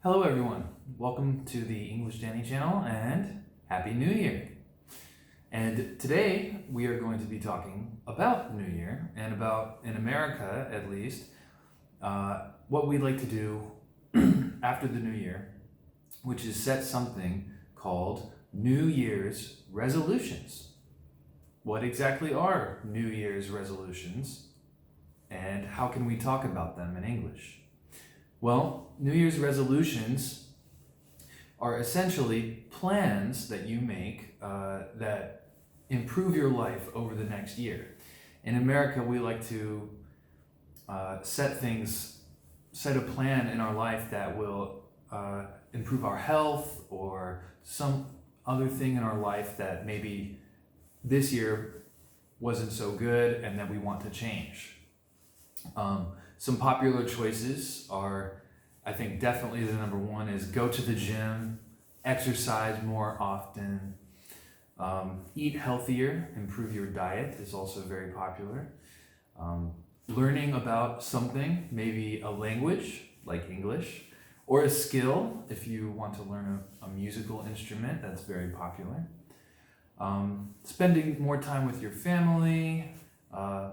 Hello everyone, welcome to the English Danny channel and Happy New Year! And today we are going to be talking about New Year and about, in America at least, what we'd like to do after the New Year, which is set something called New Year's resolutions. What exactly are New Year's resolutions and how can we talk about them in English? Well, New Year's resolutions are essentially plans that you make that improve your life over the next year. In America, we like to set a plan in our life that will improve our health or some other thing in our life that maybe this year wasn't so good and that we want to change. Some popular choices are, I think definitely the number one is go to the gym, exercise more often, eat healthier, improve your diet is also very popular. Learning about something, maybe a language like English, or a skill if you want to learn a musical instrument, that's very popular. Spending more time with your family,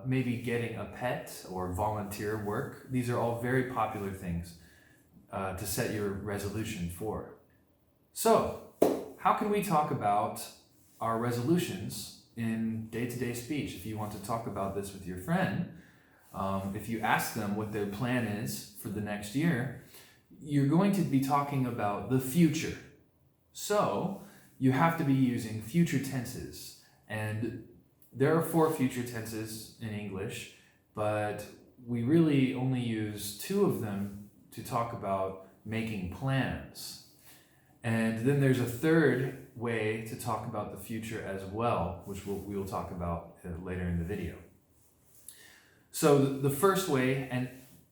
maybe getting a pet or volunteer work. These are all very popular things to set your resolution for. So, how can we talk about our resolutions in day-to-day speech? If you want to talk about this with your friend, if you ask them what their plan is for the next year, you're going to be talking about the future. So, you have to be using future tenses. And there are 4 future tenses in English, but we really only use 2 of them to talk about making plans. And then there's a third way to talk about the future as well, which we will talk about later in the video. So the first way and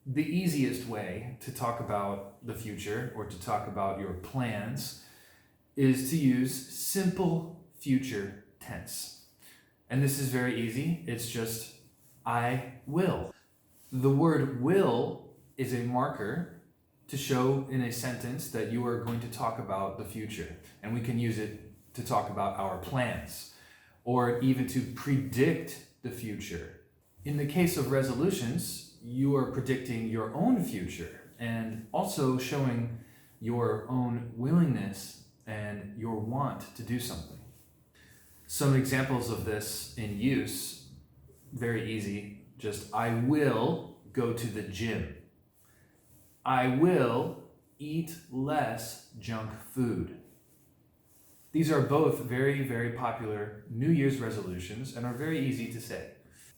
the easiest way to talk about the future or to talk about your plans is to use simple future tense. And this is very easy. It's just, I will. The word will is a marker to show in a sentence that you are going to talk about the future. And we can use it to talk about our plans or even to predict the future. In the case of resolutions, you are predicting your own future and also showing your own willingness and your want to do something. Some examples of this in use, very easy, just I will go to the gym. I will eat less junk food. These are both very, very popular New Year's resolutions and are very easy to say.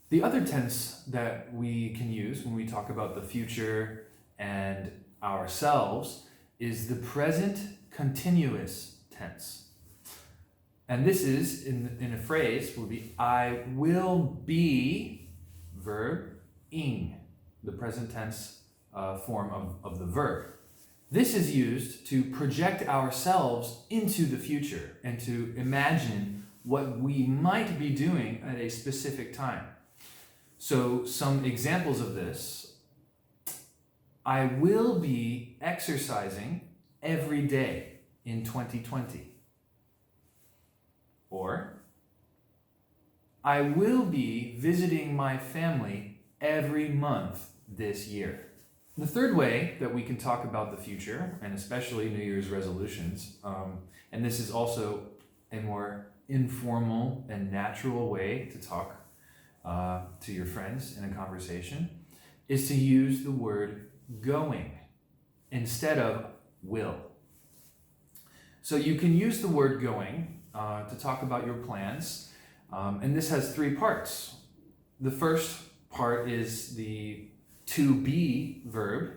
The other tense that we can use when we talk about the future and ourselves is the present continuous tense. And this is, in a phrase, will be I will be verb ing, the present tense form of the verb. This is used to project ourselves into the future and to imagine what we might be doing at a specific time. So some examples of this, I will be exercising every day in 2020. Or, I will be visiting my family every month this year. The third way that we can talk about the future, and especially New Year's resolutions, and this is also a more informal and natural way to talk to your friends in a conversation, is to use the word going instead of will. So you can use the word going to talk about your plans. And this has 3 parts. The first part is the to be verb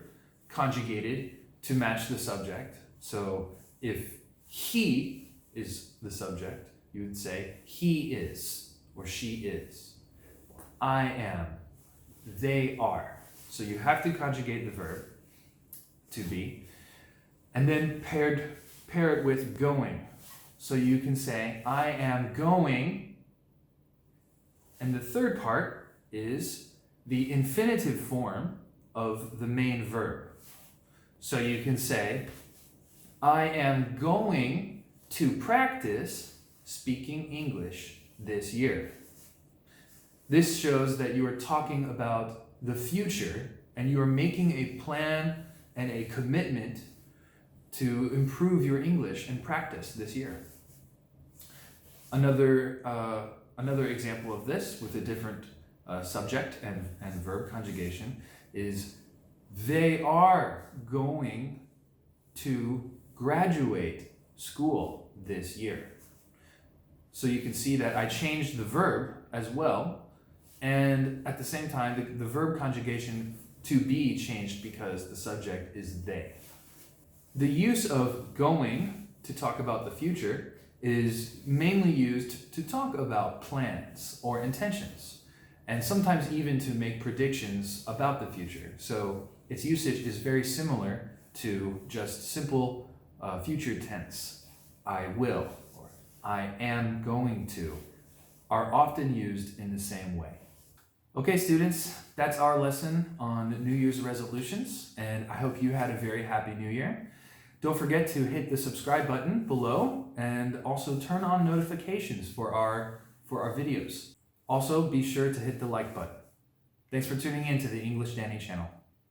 conjugated to match the subject. So if he is the subject, you would say he is or she is. I am. They are. So you have to conjugate the verb to be and then pair it with going. So you can say, I am going, and the third part is the infinitive form of the main verb. So you can say, I am going to practice speaking English this year. This shows that you are talking about the future and you are making a plan and a commitment to improve your English and practice this year. Another example of this with a different subject and verb conjugation is they are going to graduate school this year. So you can see that I changed the verb as well, and at the same time the verb conjugation to be changed because the subject is they. The use of going to talk about the future is mainly used to talk about plans or intentions, and sometimes even to make predictions about the future. So its usage is very similar to just simple future tense. I will or I am going to are often used in the same way. Okay, students, that's our lesson on New Year's resolutions, and I hope you had a very happy New Year. Don't forget to hit the subscribe button below and also turn on notifications for our videos. Also, be sure to hit the like button. Thanks for tuning in to the English Danny channel.